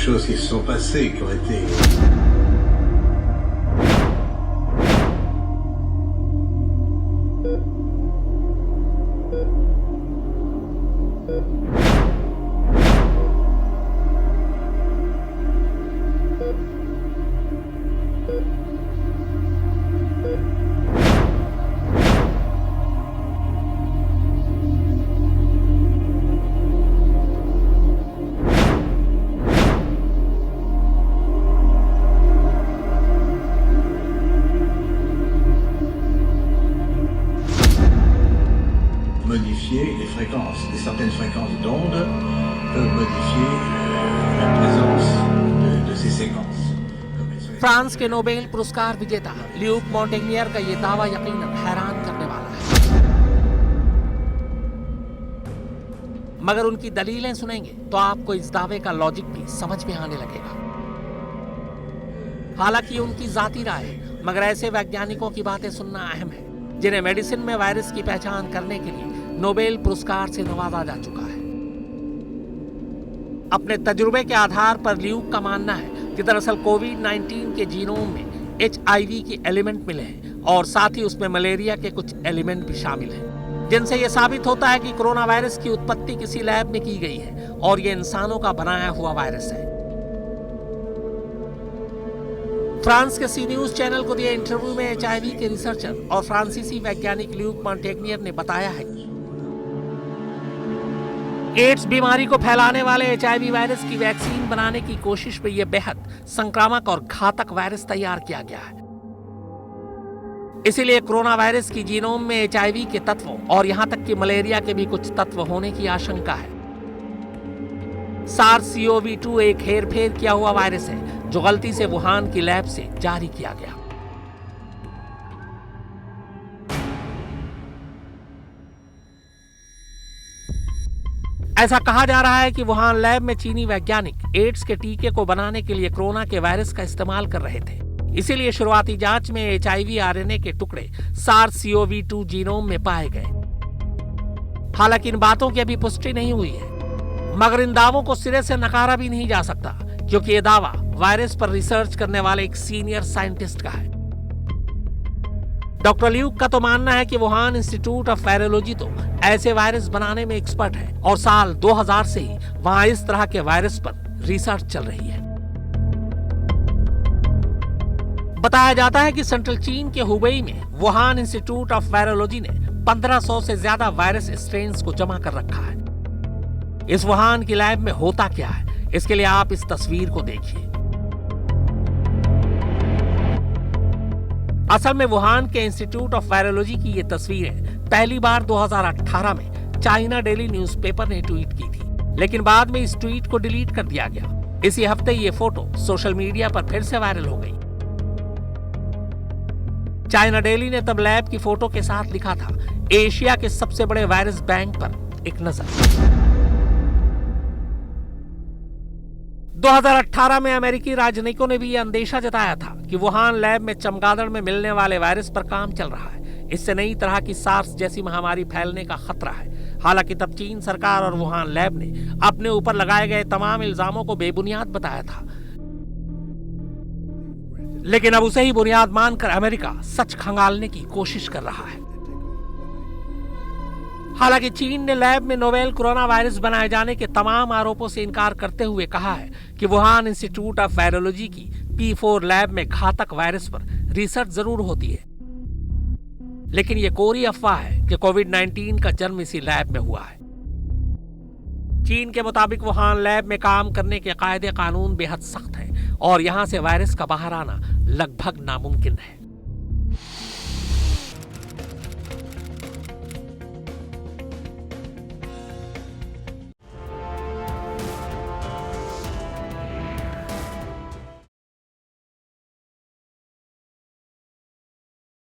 choses qui se sont passées, qui ont été... modifier les fréquences, certaines fréquences d'ondes peuvent modifier la présence de ces séquences. France के Nobel पुरस्कार विजेता Luke मॉन्टेग्नियर का ये दावा यकीनन हैरान करने वाला है, मगर उनकी दलीलें सुनेंगे तो आपको इस दावे का लॉजिक भी समझ में आने लगेगा। हालांकि उनकी जाती राय है, मगर ऐसे वैज्ञानिकों की बातें सुनना अहम है जिन्हें मेडिसिन में वायरस की पहचान करने के लिए नोबेल पुरस्कार से नवाजा जा चुका है। अपने तजुर्बे के आधार पर ल्यूक का मानना है कि दरअसल कोविड-19 के जीनोम में HIV के एलिमेंट मिले हैं और साथ ही उसमें मलेरिया के कुछ एलिमेंट भी शामिल हैं, जिनसे यह साबित होता है कि कोरोना वायरस की उत्पत्ति किसी लैब में की गई है और यह इंसानों का बनाया हुआ वायरस है। फ्रांस के सी न्यूज चैनल को दिए इंटरव्यू में HIV के रिसर्चर और फ्रांसीसी वैज्ञानिक ल्यूक मॉन्टेग्नियर ने बताया है कि एड्स बीमारी को फैलाने वाले HIV वायरस की वैक्सीन बनाने की कोशिश में यह बेहद संक्रामक और घातक वायरस तैयार किया गया है। इसीलिए कोरोना वायरस की जीनोम में HIV के तत्वों और यहां तक कि मलेरिया के भी कुछ तत्व होने की आशंका है। SARS-CoV-2 एक हेरफेर किया हुआ वायरस है जो गलती से वुहान की लैब से जारी किया गया। ऐसा कहा जा रहा है कि वुहान लैब में चीनी वैज्ञानिक एड्स के टीके को बनाने के लिए कोरोना के वायरस का इस्तेमाल कर रहे थे। इसीलिए शुरुआती जांच में HIV RNA के टुकड़े SARS-CoV-2 जीनोम में पाए गए। हालांकि इन बातों की अभी पुष्टि नहीं हुई है, मगर इन दावों को सिरे से नकारा भी नहीं जा सकता, क्योंकि यह दावा वायरस पर रिसर्च करने वाले एक सीनियर साइंटिस्ट का है। डॉक्टर ल्यूक का तो मानना है कि वुहान इंस्टीट्यूट ऑफ वायरोलॉजी तो ऐसे वायरस बनाने में एक्सपर्ट है और साल 2000 से ही वहां इस तरह के वायरस पर रिसर्च चल रही है। बताया जाता है कि सेंट्रल चीन के हुबेई में वुहान इंस्टीट्यूट ऑफ वायरोलॉजी ने 1500 से ज्यादा वायरस स्ट्रेन्स को जमा कर रखा है। इस वुहान की लैब में होता क्या है, इसके लिए आप इस तस्वीर को देखिए। असल में वुहान के इंस्टीट्यूट ऑफ वायरोलॉजी की ये तस्वीरें पहली बार 2018 में चाइना डेली न्यूज़पेपर ने ट्वीट की थी, लेकिन बाद में इस ट्वीट को डिलीट कर दिया गया। इसी हफ्ते ये फोटो सोशल मीडिया पर फिर से वायरल हो गई। चाइना डेली ने तब लैब की फोटो के साथ लिखा था, एशिया के सबसे बड़े वायरस बैंक पर एक नजर। 2018 में अमेरिकी राजनयिकों ने भी यह अंदेशा जताया था कि वुहान लैब में चमगादड़ में मिलने वाले वायरस पर काम चल रहा है। इससे नई तरह की सार्स जैसी महामारी फैलने का खतरा है। हालांकि तब चीन सरकार और वुहान लैब ने अपने ऊपर लगाए गए तमाम इल्जामों को बेबुनियाद बताया था, लेकिन अब उसे ही बुनियाद मानकर अमेरिका सच खंगालने की कोशिश कर रहा है। हालांकि चीन ने लैब में नोवेल कोरोना वायरस बनाए जाने के तमाम आरोपों से इनकार करते हुए कहा है कि वुहान इंस्टीट्यूट ऑफ वायरोलॉजी की P4 लैब में घातक वायरस पर रिसर्च जरूर होती है, लेकिन यह कोरी अफवाह है कि कोविड-19 का जन्म इसी लैब में हुआ है। चीन के मुताबिक वुहान लैब में काम करने के कायदे कानून बेहद सख्त हैं और यहां से वायरस का बाहर आना लगभग नामुमकिन है।